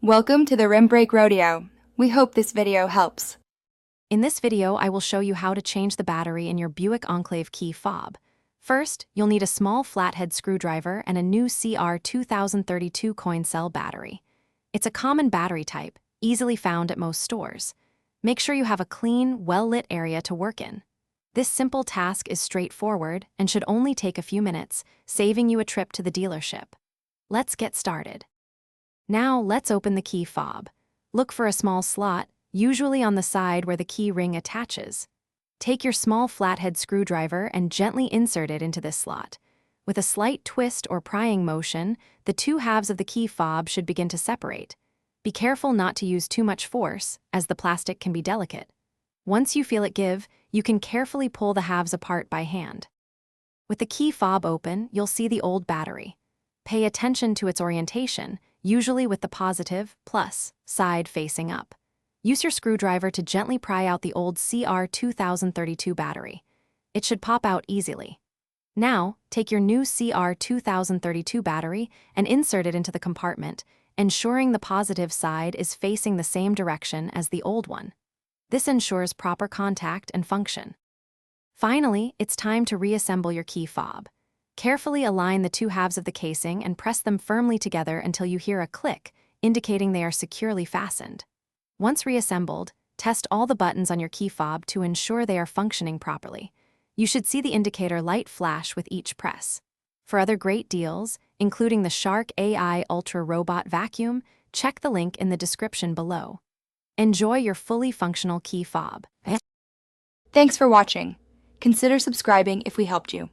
Welcome to the Rim Break Rodeo. We hope this video helps. In this video, I will show you how to change the battery in your Buick Enclave key fob. First, you'll need a small flathead screwdriver and a new CR 2032 coin cell battery. It's a common battery type, easily found at most stores. Make sure you have a clean, well-lit area to work in. This simple task is straightforward and should only take a few minutes, saving you a trip to the dealership. Let's get started. Now, let's open the key fob. Look for a small slot, usually on the side where the key ring attaches. Take your small flathead screwdriver and gently insert it into this slot. With a slight twist or prying motion, the two halves of the key fob should begin to separate. Be careful not to use too much force, as the plastic can be delicate. Once you feel it give, you can carefully pull the halves apart by hand. With the key fob open, you'll see the old battery. Pay attention to its orientation, usually with the positive, plus, side facing up. Use your screwdriver to gently pry out the old CR 2032 battery. It should pop out easily. Now, take your new CR 2032 battery and insert it into the compartment, ensuring the positive side is facing the same direction as the old one. This ensures proper contact and function. Finally, it's time to reassemble your key fob. Carefully align the two halves of the casing and press them firmly together until you hear a click, indicating they are securely fastened. Once reassembled, test all the buttons on your key fob to ensure they are functioning properly. You should see the indicator light flash with each press. For other great deals, including the Shark AI Ultra Robot Vacuum, check the link in the description below. Enjoy your fully functional key fob. Thanks for watching. Consider subscribing if we helped you.